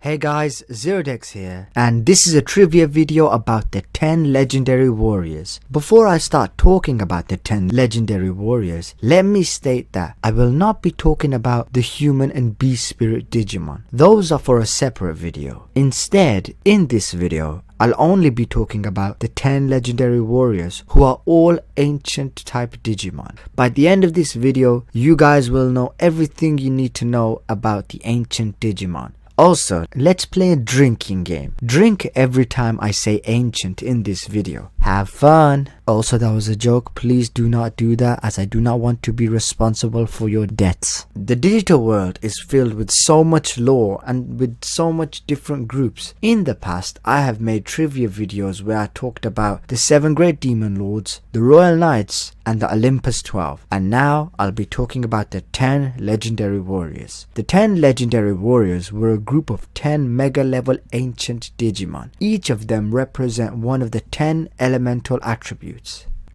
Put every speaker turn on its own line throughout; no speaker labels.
Hey guys, Zerodex here, and this is a trivia video about the 10 legendary warriors. Before I start talking about the 10 legendary warriors, let me state that I will not be talking about the human and beast spirit Digimon. Those are for a separate video. Instead, in this video, I'll only be talking about the 10 legendary warriors who are all ancient type Digimon. By the end of this video, you guys will know everything you need to know about the ancient Digimon. Also, let's play a drinking game. Drink every time I say ancient in this video. Have fun! Also, that was a joke. Please do not do that, as I do not want to be responsible for your debts. The digital world is filled with so much lore and with so much different groups. In the past, I have made trivia videos where I talked about the 7 great demon lords, the royal knights, and the Olympus 12. And now, I'll be talking about the 10 legendary warriors. The 10 legendary warriors were a group of 10 mega level ancient Digimon. Each of them represent one of the 10 elemental attributes.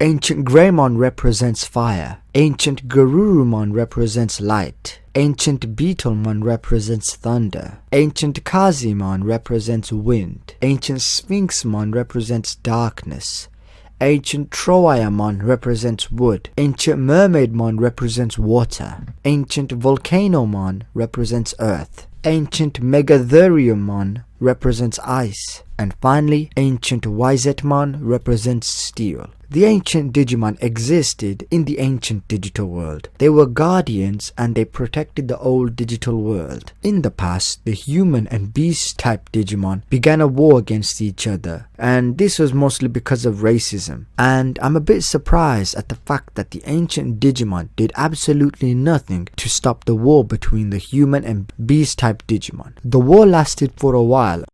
Ancient Greymon represents fire. Ancient Garurumon represents light. Ancient Beetlemon represents thunder. Ancient Kazimon represents wind. Ancient Sphinxmon represents darkness. Ancient Troiamon represents wood. Ancient Mermaidmon represents water. Ancient Volcanomon represents earth. Ancient Megatherium represents ice. And finally, Ancient Wisetmon represents steel. The ancient Digimon existed in the ancient digital world. They were guardians and they protected the old digital world. In the past, the human and beast type Digimon began a war against each other, and this was mostly because of racism. And I'm a bit surprised at the fact that the ancient Digimon did absolutely nothing to stop the war between the human and beast type Digimon. The war lasted for a while.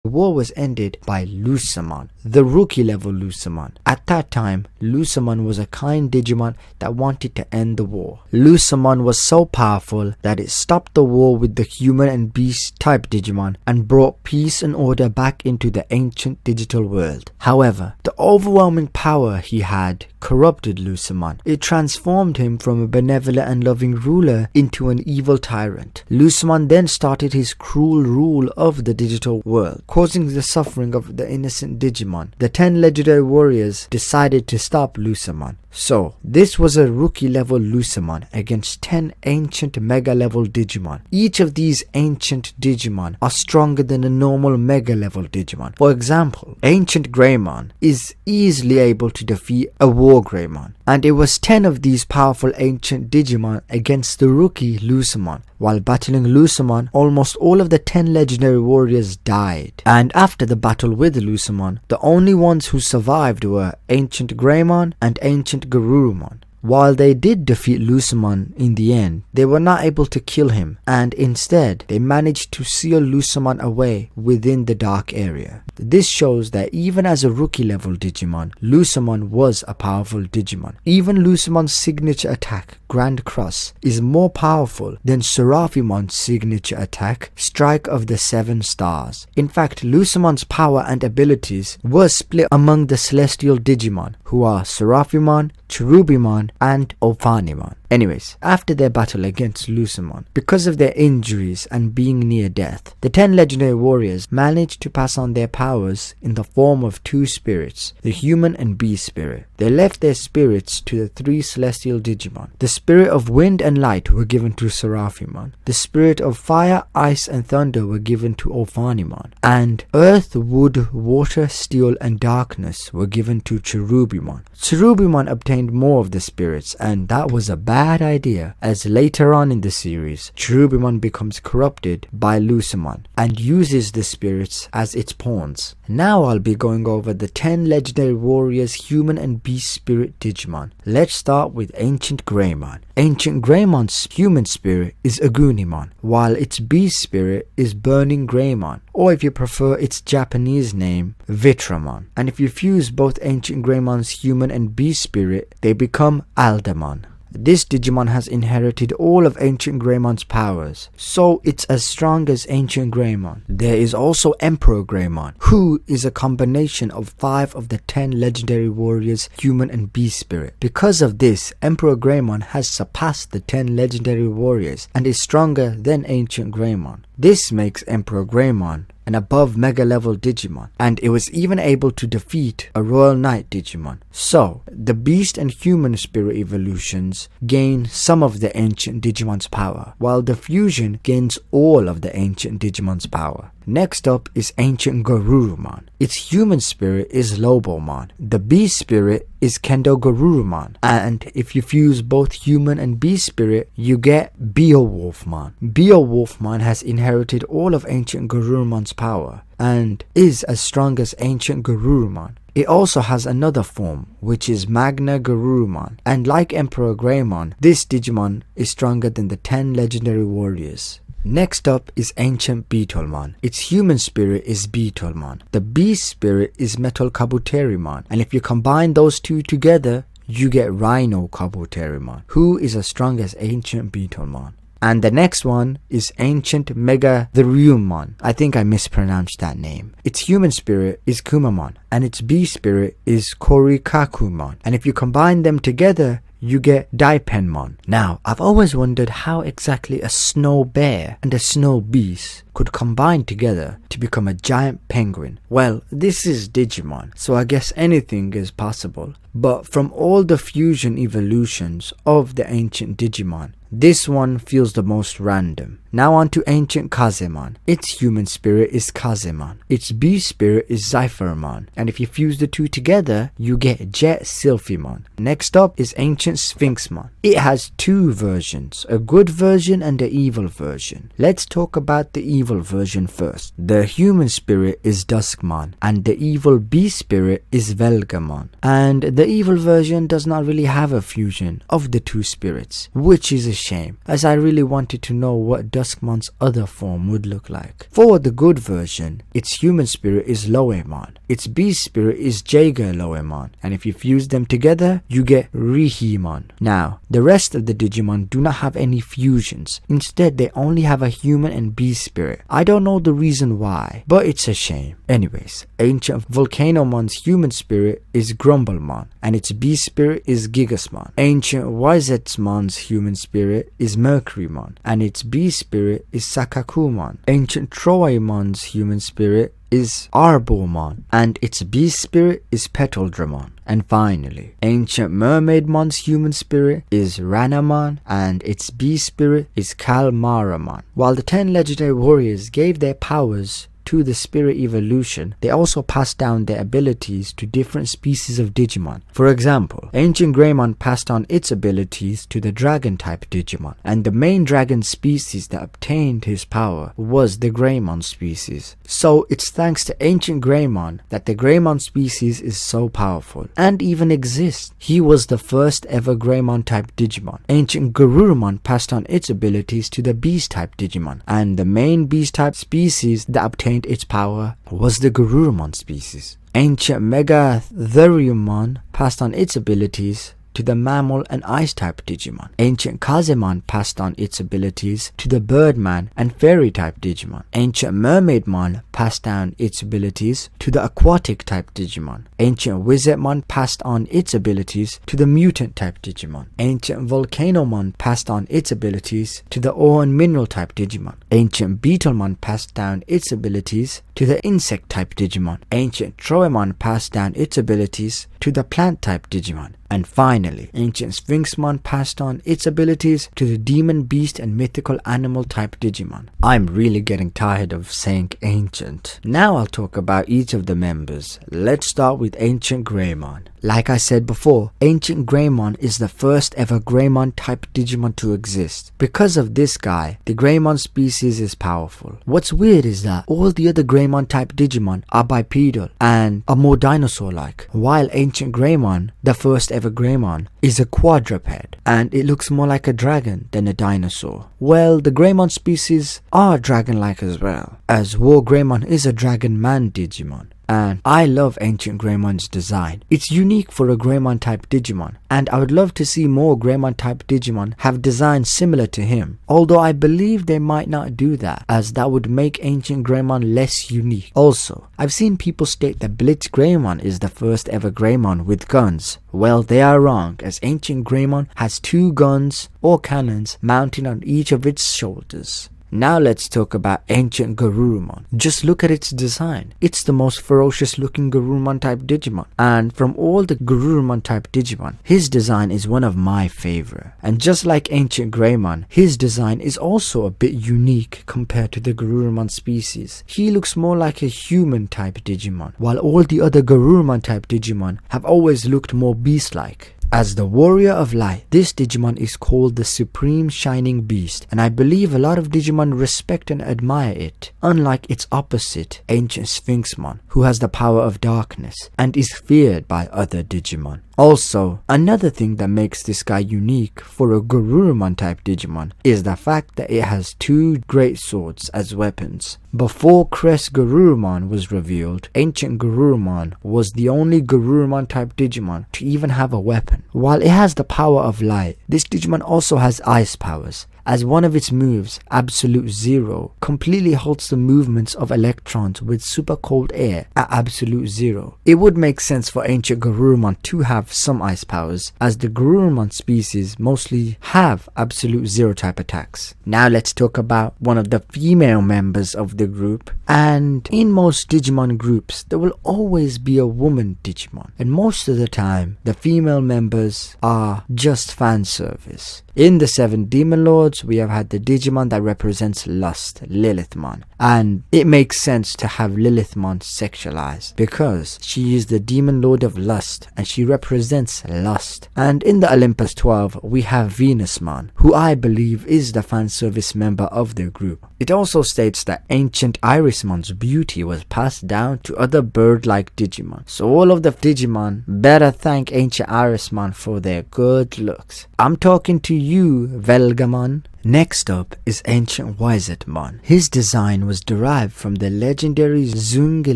The war was ended by Lusamon, the rookie level Lusamon. At that time, Lusamon was a kind Digimon that wanted to end the war. Lusamon was so powerful that it stopped the war with the human and beast type Digimon and brought peace and order back into the ancient digital world. However, the overwhelming power he had corrupted Lusamon. It transformed him from a benevolent and loving ruler into an evil tyrant. Lusamon then started his cruel rule of the digital world, causing the suffering of the innocent Digimon. The 10 legendary warriors decided to stop Lusamon. So, this was a rookie level Lusamon against 10 ancient mega level Digimon. Each of these ancient Digimon are stronger than a normal mega level Digimon. For example, ancient Greymon is easily able to defeat a war Greymon. And it was 10 of these powerful ancient Digimon against the rookie Lusamon. While battling Lusamon, almost all of the 10 legendary warriors died. And after the battle with Lusamon, the only ones who survived were Ancient Greymon and Ancient Garurumon. While they did defeat Lusamon in the end, they were not able to kill him, and instead they managed to seal Lusamon away within the dark area. This shows that even as a rookie level Digimon, Lusamon was a powerful Digimon. Even Lusamon's signature attack, Grand Cross, is more powerful than Seraphimon's signature attack, Strike of the 7 Stars. In fact, Lusamon's power and abilities were split among the celestial Digimon, who are Seraphimon, Cherubimon, and Ophanimon. Anyways, after their battle against Lusamon, because of their injuries and being near death, the 10 legendary warriors managed to pass on their powers in the form of 2 spirits, the human and beast spirit. They left their spirits to the 3 celestial Digimon. The spirit of wind and light were given to Seraphimon. The spirit of fire, ice, and thunder were given to Ophanimon. And earth, wood, water, steel, and darkness were given to Cherubimon. Cherubimon obtained more of the spirits, and that was a bad idea, as later on in the series, Cherubimon becomes corrupted by Lusamon and uses the spirits as its pawns. Now I'll be going over the 10 legendary warriors human and beast spirit Digimon. Let's start with Ancient Greymon. Ancient Greymon's human spirit is Agunimon, while its beast spirit is Burning Greymon, or if you prefer its Japanese name, Vitramon. And if you fuse both Ancient Greymon's human and beast spirit, they become Aldamon. This Digimon has inherited all of Ancient Greymon's powers, so it's as strong as Ancient Greymon. There is also Emperor Greymon, who is a combination of 5 of the 10 legendary warriors, human and beast spirit. Because of this, Emperor Greymon has surpassed the 10 legendary warriors and is stronger than Ancient Greymon. This makes Emperor Greymon an above mega level Digimon, and it was even able to defeat a Royal Knight Digimon. So, the beast and human spirit evolutions gain some of the ancient Digimon's power, while the fusion gains all of the ancient Digimon's power. Next up is Ancient Garurumon. Its human spirit is Lobomon. The beast spirit is Kendo Garurumon. And if you fuse both human and beast spirit, you get Beowulfmon. Beowulfmon has inherited all of Ancient Garurumon's power and is as strong as Ancient Garurumon. It also has another form, which is Magna Garurumon, and like Emperor Greymon, this Digimon is stronger than the 10 legendary warriors. Next up is Ancient Beetlemon. Its human spirit is Beetlemon. The beast spirit is Metal Kabuterimon, and if you combine those two together, you get Rhino Kabuterimon, who is as strong as Ancient Beetlemon. And the next one is Ancient Megatherium. I think I mispronounced that name. Its human spirit is Kumamon, and its beast spirit is Korikakumon. And if you combine them together, you get Daipenmon. Now, I've always wondered how exactly a snow bear and a snow beast could combine together to become a giant penguin. Well, this is Digimon, so I guess anything is possible. But from all the fusion evolutions of the ancient Digimon, this one feels the most random. Now on to Ancient Kazemon. Its human spirit is Kazemon. Its beast spirit is Zyphermon. And if you fuse the two together, you get Jet Sylphimon. Next up is Ancient Sphinxmon. It has 2 versions, a good version and an evil version. Let's talk about the evil version first. The human spirit is Duskmon, and the evil beast spirit is Velgamon. And the evil version does not really have a fusion of the 2 spirits, which is a shame, as I really wanted to know what Duskmon's other form would look like. For the good version, its human spirit is Loemon, its beast spirit is Jaeger Loemon, and if you fuse them together, you get Rihimon. Now, the rest of the Digimon do not have any fusions. Instead, they only have a human and beast spirit. I don't know the reason why, but it's a shame. Anyways, Ancient Volcanomon's human spirit is Grumblemon, and its beast spirit is Gigasmon. Ancient Wizetsmon's human spirit is Mercurymon, and its beast spirit is Sakakumon. Ancient Troimon's human spirit is Arbomon, and its beast spirit is Petaldramon. And finally, Ancient Mermaidmon's human spirit is Ranamon, and its beast spirit is Kalmaramon. While the 10 legendary warriors gave their powers to the spirit evolution, they also passed down their abilities to different species of Digimon. For example, Ancient Greymon passed on its abilities to the dragon type Digimon, and the main dragon species that obtained his power was the Greymon species. So it's thanks to Ancient Greymon that the Greymon species is so powerful and even exists. He was the first ever Greymon type Digimon. Ancient Garurumon passed on its abilities to the beast type Digimon, and the main beast type species that obtained its power was the Garurumon species. Ancient Megatherium passed on its abilities to the mammal and ice type Digimon. Ancient Kazemon passed on its abilities to the birdman and fairy type Digimon. Ancient Mermaidmon passed down its abilities to the aquatic type Digimon. Ancient Wizardmon passed on its abilities to the mutant type Digimon. Ancient Volcanomon passed on its abilities to the ore and mineral type Digimon. Ancient Beetlemon passed down its abilities to the insect type Digimon. Ancient Troemon passed down its abilities to the plant type Digimon. And finally, Ancient Sphinxmon passed on its abilities to the demon, beast and mythical animal type Digimon. I'm really getting tired of saying ancient. Now I'll talk about each of the members. Let's start with Ancient Greymon. Like I said before, Ancient Greymon is the first ever Greymon type Digimon to exist. Because of this guy, the Greymon species is powerful. What's weird is that all the other Greymon type Digimon are bipedal and are more dinosaur-like, while Ancient Greymon, the first ever Greymon, is a quadruped, and it looks more like a dragon than a dinosaur. Well, the Greymon species are dragon-like as well, as War Greymon is a dragon man Digimon. and I love Ancient Greymon's design. It's unique for a Greymon type Digimon, and I would love to see more Greymon type Digimon have designs similar to him, although I believe they might not do that, as that would make Ancient Greymon less unique. Also, I've seen people state that Blitz Greymon is the first ever Greymon with guns. Well, they are wrong, as Ancient Greymon has 2 guns or cannons mounted on each of its shoulders. Now let's talk about Ancient Garurumon. Just look at its design. It's the most ferocious looking Garurumon type Digimon, and from all the Garurumon type Digimon, his design is one of my favorite. And just like Ancient Greymon, his design is also a bit unique compared to the Garurumon species. He looks more like a human type Digimon, while all the other Garurumon type Digimon have always looked more beast-like. As the Warrior of Light, this Digimon is called the Supreme Shining Beast, and I believe a lot of Digimon respect and admire it, unlike its opposite, Ancient Sphinxmon, who has the power of darkness and is feared by other Digimon. Also, another thing that makes this guy unique for a Garurumon type Digimon is the fact that it has 2 great swords as weapons. Before Crest Garurumon was revealed, Ancient Garurumon was the only Garurumon type Digimon to even have a weapon. While it has the power of light, this Digimon also has ice powers, as one of its moves, Absolute Zero, completely halts the movements of electrons with super cold air at Absolute Zero. It would make sense for Ancient Garurumon to have some ice powers, as the Garurumon species mostly have Absolute Zero type attacks. Now let's talk about one of the female members of the group, and in most Digimon groups there will always be a woman Digimon, and most of the time the female members are just fan service. In the 7 Demon Lords, we have had the Digimon that represents lust, Lilithmon, and it makes sense to have Lilithmon sexualized because she is the Demon Lord of Lust and she represents lust. And in the Olympus 12, we have Venusmon, who I believe is the fan service member of the group. It also states that Ancient Irismon's beauty was passed down to other bird-like Digimon, so all of the Digimon better thank Ancient Irismon for their good looks. I'm talking to you, Volcanomon. Next up is Ancient Wizetmon. His design was derived from the legendary Zhuge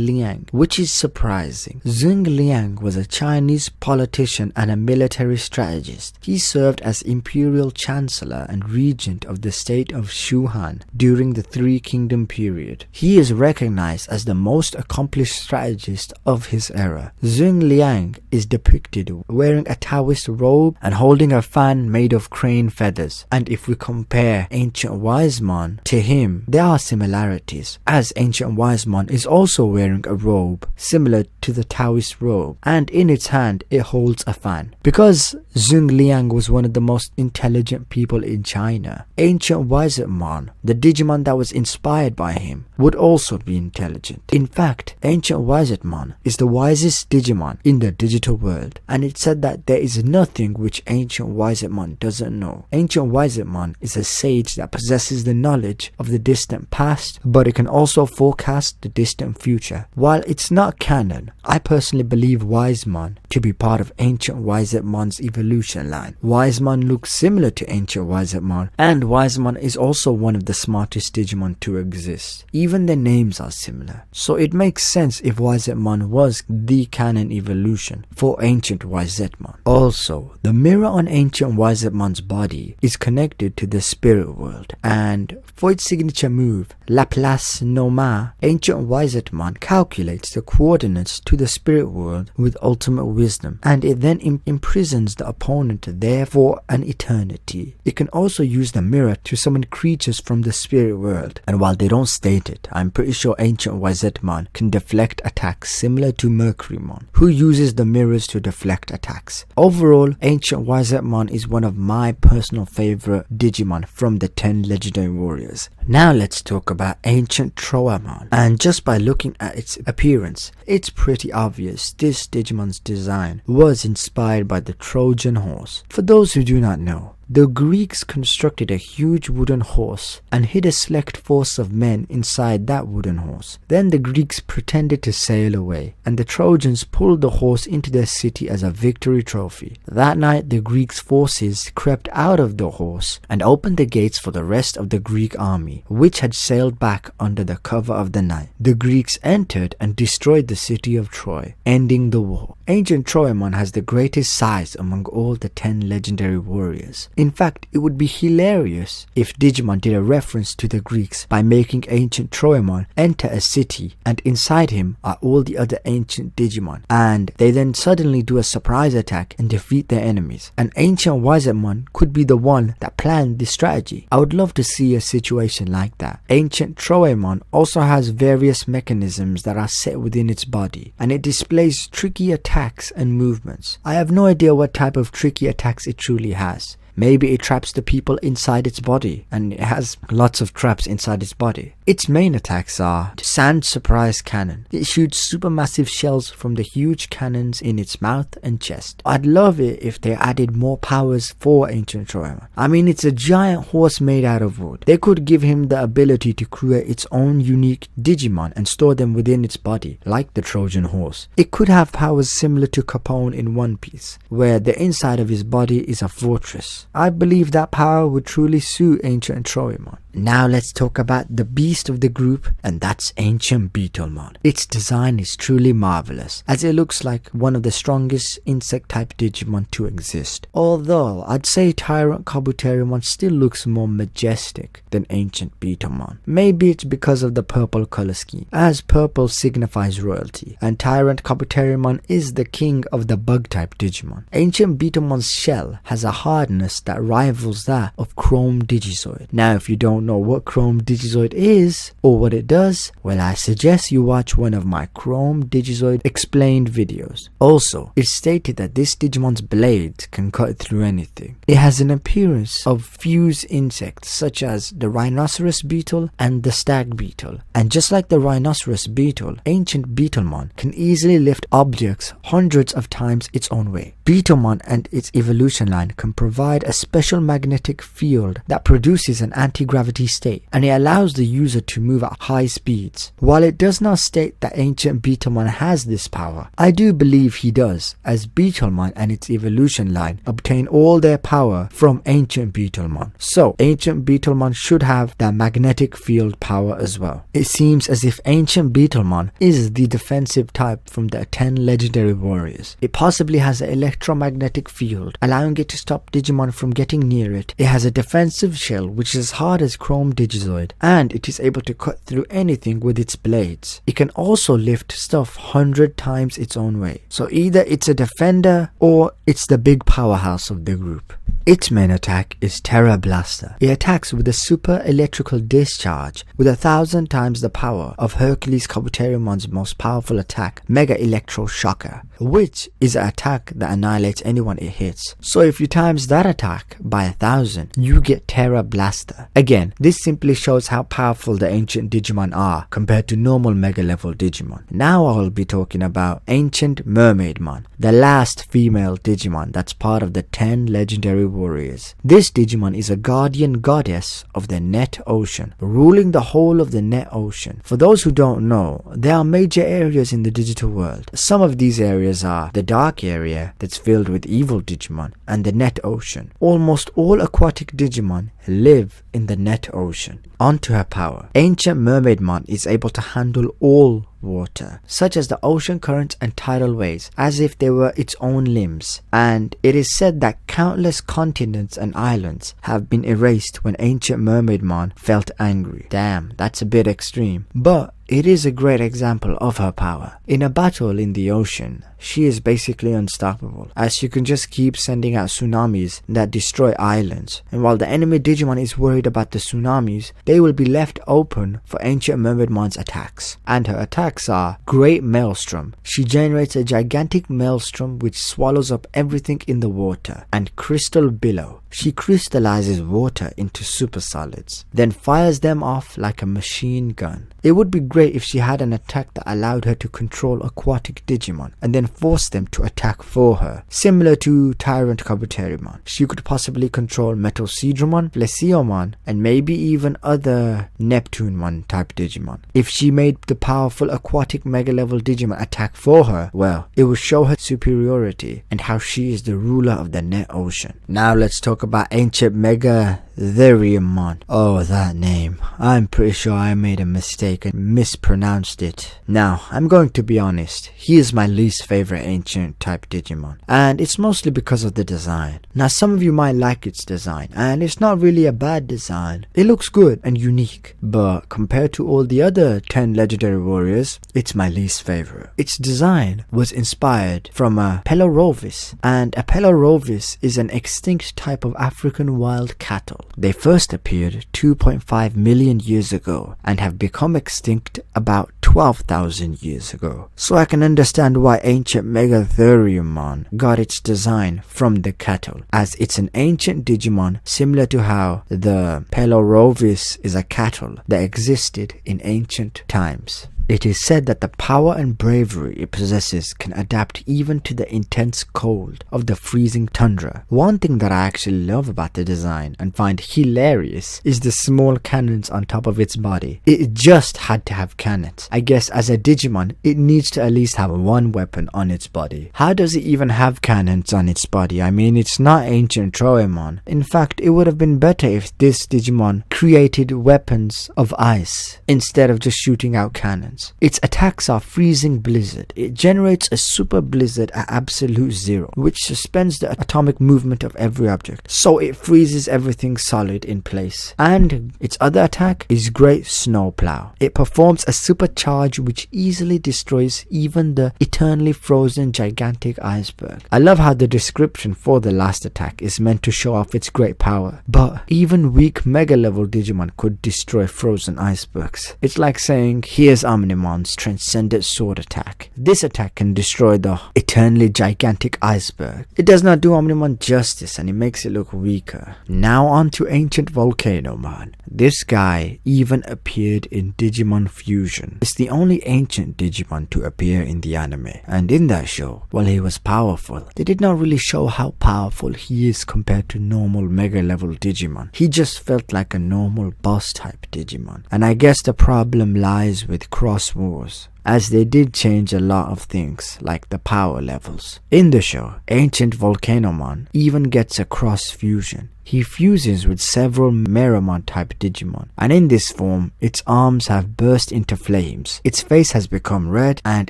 Liang, which is surprising. Zhuge Liang was a Chinese politician and a military strategist. He served as Imperial Chancellor and Regent of the state of Shuhan during the Three Kingdom period. He is recognized as the most accomplished strategist of his era. Zhuge Liang is depicted wearing a Taoist robe and holding a fan made of crane feathers, and if we compare Ancient Wisemon to him, there are similarities, as Ancient Wisemon is also wearing a robe similar to the Taoist robe, and in its hand it holds a fan. Because Zhuge Liang was one of the most intelligent people in China, Ancient Wisemon, the Digimon that was inspired by him, would also be intelligent. In fact, Ancient Wisemon is the wisest Digimon in the digital world, and it's said that there is nothing which Ancient Wisemon doesn't know. Ancient Wisemon is a sage that possesses the knowledge of the distant past, but it can also forecast the distant future. While it's not canon, I personally believe Wisemon to be part of Ancient Wisemon's evolution line. Wisemon looks similar to Ancient Wisemon, and Wisemon is also one of the smartest Digimon to exist. Even their names are similar, so it makes sense if Wisemon was the canon evolution for Ancient Wisemon. Also, the mirror on Ancient Wisemon's body is connected to the spirit world, and for its signature move, Laplace Noma, Ancient Wisemon calculates the coordinates to the spirit world with ultimate wisdom, and it then imprisons the opponent there for an eternity. It can also use the mirror to summon creatures from the spirit world, and while they don't state it, I'm pretty sure Ancient Wisemon can deflect attacks similar to Mermaidmon, who uses the mirrors to deflect attacks. Overall, Ancient Wisemon is one of my personal favorite Digimon from the 10 legendary warriors. Now let's talk about Ancient Troamon, and just by looking at its appearance, it's pretty obvious this Digimon's design was inspired by the Trojan horse. For those who do not know, the Greeks constructed a huge wooden horse and hid a select force of men inside that wooden horse. Then the Greeks pretended to sail away, and the Trojans pulled the horse into their city as a victory trophy. That night the Greeks' forces crept out of the horse and opened the gates for the rest of the Greek army, which had sailed back under the cover of the night. The Greeks entered and destroyed the city of Troy, ending the war. Ancient Troymon has the greatest size among all the 10 legendary warriors. In fact, it would be hilarious if Digimon did a reference to the Greeks by making Ancient Troymon enter a city and inside him are all the other ancient Digimon, and they then suddenly do a surprise attack and defeat their enemies. And Ancient Wisemon could be the one that planned this strategy. I would love to see a situation like that. Ancient Troymon also has various mechanisms that are set within its body, and it displays tricky attacks and movements. I have no idea what type of tricky attacks it truly has. Maybe it traps the people inside its body, and it has lots of traps inside its body. Its main attacks are Sand Surprise Cannon. It shoots supermassive shells from the huge cannons in its mouth and chest. I'd love it if they added more powers for Ancient Troymon. I mean, it's a giant horse made out of wood. They could give him the ability to create its own unique Digimon and store them within its body, like the Trojan horse. It could have powers similar to Capone in One Piece, where the inside of his body is a fortress. I believe that power would truly suit Ancient Troymon. Now let's talk about the beast of the group, and that's Ancient Beetlemon. Its design is truly marvelous, as it looks like one of the strongest insect-type Digimon to exist. Although I'd say Tyrant Kabuterimon still looks more majestic than Ancient Beetlemon. Maybe it's because of the purple color scheme, as purple signifies royalty, and Tyrant Kabuterimon is the king of the bug-type Digimon. Ancient Beetlemon's shell has a hardness that rivals that of Chrome Digizoid. Now if you don't know what Chrome Digizoid is or what it does, well, I suggest you watch one of my Chrome Digizoid explained videos. Also, it's stated that this Digimon's blade can cut through anything. It has an appearance of fused insects such as the rhinoceros beetle and the stag beetle, and just like the rhinoceros beetle, Ancient Beetlemon can easily lift objects hundreds of times its own weight. Beetlemon and its evolution line can provide a special magnetic field that produces an anti-gravity state, and it allows the user to move at high speeds. While it does not state that Ancient Beetlemon has this power, I do believe he does, as Beetlemon and its evolution line obtain all their power from Ancient Beetlemon. So Ancient Beetlemon should have that magnetic field power as well. It seems as if Ancient Beetlemon is the defensive type from the 10 legendary warriors. It possibly has an electromagnetic field, allowing it to stop Digimon from getting near it. It has a defensive shell which is as hard as Chrome Digizoid, and it is able to cut through anything with its blades. It can also lift stuff 100 times its own weight. So either it's a defender or it's the big powerhouse of the group. Its main attack is Terra Blaster. It attacks with a super electrical discharge with 1,000 times the power of Hercules Kabuterimon's most powerful attack, Mega Electro Shocker, which is an attack that annihilates anyone it hits. So if you times that attack by 1,000, you get Terra Blaster. Again, this simply shows how powerful the ancient Digimon are compared to normal Mega level Digimon. Now I will be talking about Ancient Mermaidmon, the last female Digimon that's part of the 10 legendary warriors. This Digimon is a guardian goddess of the net ocean, ruling the whole of the net ocean. For those who don't know, there are major areas in the digital world. Some of these areas are the dark area that's filled with evil Digimon and the net ocean. Almost all aquatic Digimon live in the net ocean. On to her power. Ancient Mermaidmon is able to handle all water, such as the ocean currents and tidal waves, as if they were its own limbs, and it is said that countless continents and islands have been erased when Ancient Mermaidmon felt angry. Damn, that's a bit extreme, but it is a great example of her power. In a battle in the ocean, she is basically unstoppable, as she can just keep sending out tsunamis that destroy islands, and while the enemy Digimon is worried about the tsunamis, they will be left open for Ancient Mermaidmon's attacks. And her attacks are Great Maelstrom. She generates a gigantic maelstrom which swallows up everything in the water, and Crystal Billow. She crystallizes water into supersolids, then fires them off like a machine gun. It would be great if she had an attack that allowed her to control aquatic Digimon and then force them to attack for her, similar to Tyrant Kabuterimon. She could possibly control Metal Seedramon, Flesiomon, and maybe even other Neptunemon type Digimon. If she made the powerful aquatic mega level Digimon attack for her, well, it would show her superiority and how she is the ruler of the net ocean. Now let's talk about ancient Megatherium. Oh, that name. I'm pretty sure I made a mistake and mispronounced it. Now, I'm going to be honest. He is my least favorite ancient type Digimon, and it's mostly because of the design. Now, some of you might like its design, and it's not really a bad design. It looks good and unique, but compared to all the other 10 legendary warriors, it's my least favorite. Its design was inspired from a Pelorovis, and a Pelorovis is an extinct type of African wild cattle. They first appeared 2.5 million years ago and have become extinct about 12,000 years ago. So I can understand why ancient Megatherium got its design from the cattle, as it's an ancient Digimon similar to how the Pelorovis is a cattle that existed in ancient times. It is said that the power and bravery it possesses can adapt even to the intense cold of the freezing tundra. One thing that I actually love about the design and find hilarious is the small cannons on top of its body. It just had to have cannons. I guess as a Digimon, it needs to at least have one weapon on its body. How does it even have cannons on its body? I mean, it's not ancient Troemon. In fact, it would have been better if this Digimon created weapons of ice instead of just shooting out cannons. Its attacks are freezing blizzard. It generates a super blizzard at absolute zero, which suspends the atomic movement of every object, so it freezes everything solid in place. And its other attack is Great Snowplow. It performs a supercharge which easily destroys even the eternally frozen gigantic iceberg. I love how the description for the last attack is meant to show off its great power, but even weak mega level Digimon could destroy frozen icebergs. It's like saying, here's Omnimon's transcendent sword attack. This attack can destroy the eternally gigantic iceberg. It does not do Omnimon justice and it makes it look weaker. Now on to ancient Volcanomon. This guy even appeared in Digimon Fusion. It's the only ancient Digimon to appear in the anime, and in that show, while he was powerful, they did not really show how powerful he is compared to normal mega level Digimon. He just felt like a normal boss type Digimon, and I guess the problem lies with Cross Wars, as they did change a lot of things like the power levels. In the show, ancient Volcanomon even gets a cross fusion. He fuses with several Mermaidmon type Digimon, and in this form, its arms have burst into flames, its face has become red, and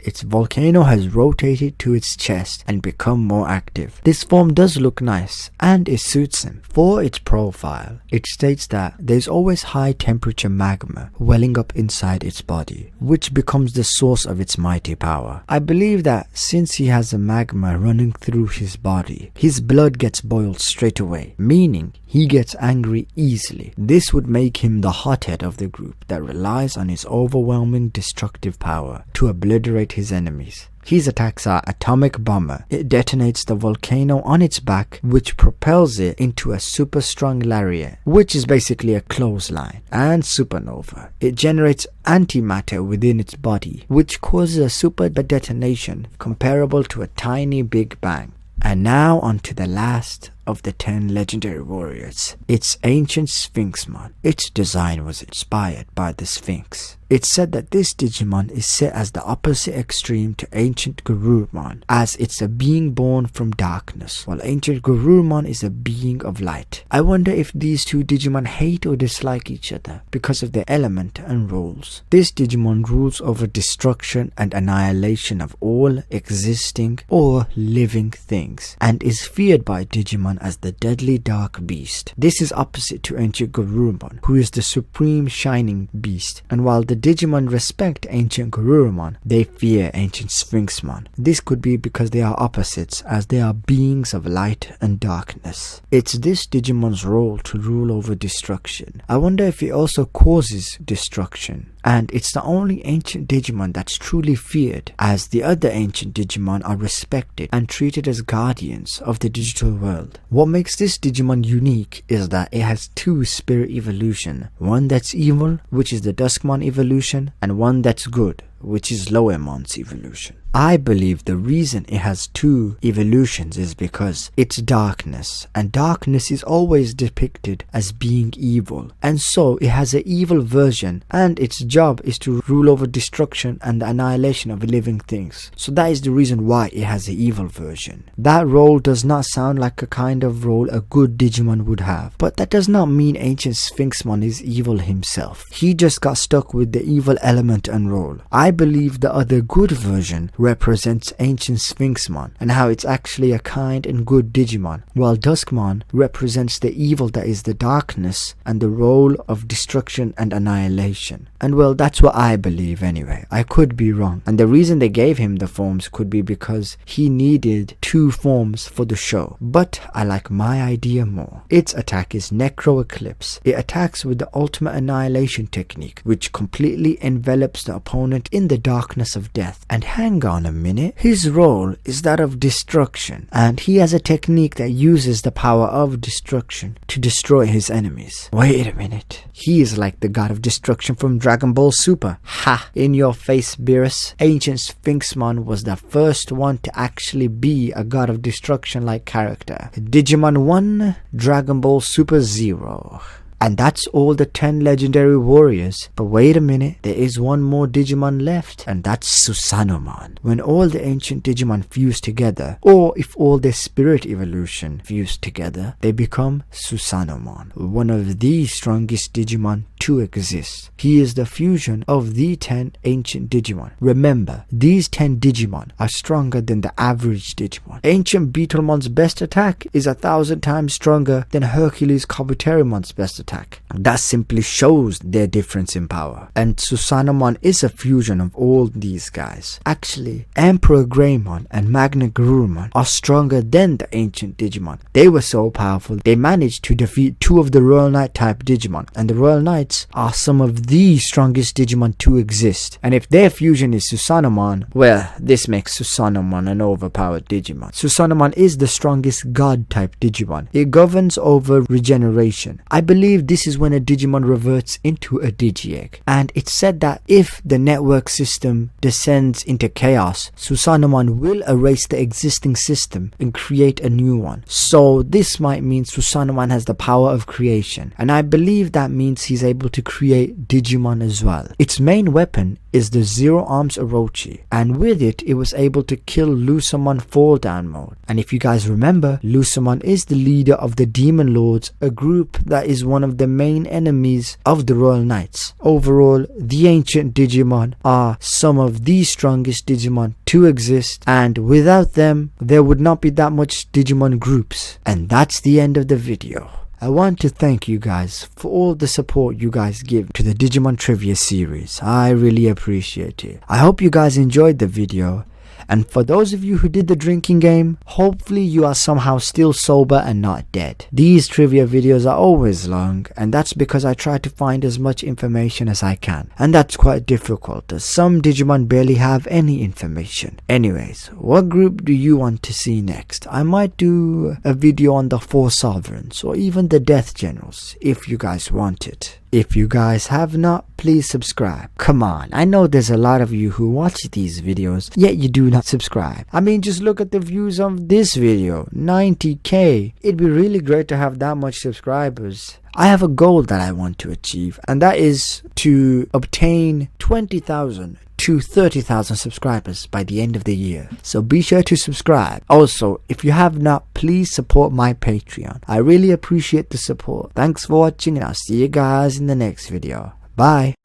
its volcano has rotated to its chest and become more active. This form does look nice, and it suits him. For its profile, it states that there's always high temperature magma welling up inside its body, which becomes the source of its mighty power. I believe that since he has a magma running through his body, his blood gets boiled straight away, meaning he gets angry easily. This would make him the hothead of the group that relies on his overwhelming destructive power to obliterate his enemies. His attacks are Atomic Bomber. It detonates the volcano on its back, which propels it into a super strong lariat, which is basically a clothesline. And Supernova. It generates antimatter within its body, which causes a super detonation comparable to a tiny Big Bang. And now on to the last of the 10 legendary warriors. It's ancient Sphinxmon. Its design was inspired by the Sphinx. It's said that this Digimon is set as the opposite extreme to ancient Garurumon, as it's a being born from darkness, while ancient Garurumon is a being of light. I wonder if these two Digimon hate or dislike each other because of their element and rules. This Digimon rules over destruction and annihilation of all existing or living things, and is feared by Digimon as the deadly dark beast. This is opposite to ancient Garurumon, who is the supreme shining beast, and while the Digimon respect ancient Garurumon, they fear ancient Sphinxmon. This could be because they are opposites, as they are beings of light and darkness. It's this Digimon's role to rule over destruction. I wonder if it also causes destruction, and it's the only ancient Digimon that's truly feared, as the other ancient Digimon are respected and treated as guardians of the digital world. What makes this Digimon unique is that it has two spirit evolution, one that's evil, which is the Duskmon evolution, and one that's good, which is Lowemon's evolution. I believe the reason it has two evolutions is because it's darkness, and darkness is always depicted as being evil, and so it has an evil version, and its job is to rule over destruction and the annihilation of living things. So that is the reason why it has an evil version. That role does not sound like a kind of role a good Digimon would have, but that does not mean ancient Sphinxmon is evil himself. He just got stuck with the evil element and role. I believe the other good version represents ancient Sphinxmon and how it's actually a kind and good Digimon, while Duskmon represents the evil that is the darkness and the role of destruction and annihilation. And well, that's what I believe anyway. I could be wrong, and the reason they gave him the forms could be because he needed two forms for the show, but I like my idea more. Its attack is Necro Eclipse. It attacks with the ultimate annihilation technique, which completely envelops the opponent in the darkness of death. And hang on a minute, his role is that of destruction, and he has a technique that uses the power of destruction to destroy his enemies. Wait a minute, he is like the god of destruction from Dragon Ball Super. Ha! In your face, Beerus. Ancient Sphinxmon was the first one to actually be a god of destruction like character. Digimon 1, Dragon Ball Super 0. And that's all the 10 legendary warriors. But wait a minute, there is one more Digimon left, and that's Susanooman. When all the ancient Digimon fuse together, or if all their spirit evolution fuse together, they become Susanooman, one of the strongest Digimon to exist. He is the fusion of the 10 ancient Digimon. Remember, these 10 Digimon are stronger than the average Digimon. Ancient Beetlemon's best attack is 1,000 times stronger than Hercules Kabuterimon's best attack. That simply shows their difference in power. And Susanooman is a fusion of all these guys. Actually, Emperor Greymon and Magna Garurumon are stronger than the ancient Digimon. They were so powerful, they managed to defeat 2 of the Royal Knight type Digimon, and the Royal Knights are some of the strongest Digimon to exist. And if their fusion is Susanooman, well, this makes Susanooman an overpowered Digimon. Susanooman is the strongest god type Digimon. It governs over regeneration. I believe this is when a Digimon reverts into a Digiegg, and it's said that if the network system descends into chaos, Susanooman will erase the existing system and create a new one. So this might mean Susanooman has the power of creation, and I believe that means he's able to create Digimon as well. Its main weapon is the Zero Arms Orochi, and with it, it was able to kill Lusamon fall down mode. And if you guys remember, Lusamon is the leader of the Demon Lords, a group that is one of the main enemies of the Royal Knights. Overall, the ancient Digimon are some of the strongest Digimon to exist, and without them, there would not be that much Digimon groups. And that's the end of the video. I want to thank you guys for all the support you guys give to the Digimon Trivia series. I really appreciate it. I hope you guys enjoyed the video. And for those of you who did the drinking game, hopefully you are somehow still sober and not dead. These trivia videos are always long, and that's because I try to find as much information as I can. And that's quite difficult, as some Digimon barely have any information. Anyways, what group do you want to see next? I might do a video on the 4 Sovereigns, or even the Death Generals, if you guys want it. If you guys have not, please subscribe. Come on, I know there's a lot of you who watch these videos, yet you do not subscribe. I mean, just look at the views of this video, 90k. It'd be really great to have that much subscribers. I have a goal that I want to achieve, and that is to obtain 20,000 to 30,000 subscribers by the end of the year. So be sure to subscribe. Also, if you have not, please support my Patreon. I really appreciate the support. Thanks for watching, and I'll see you guys in the next video. Bye.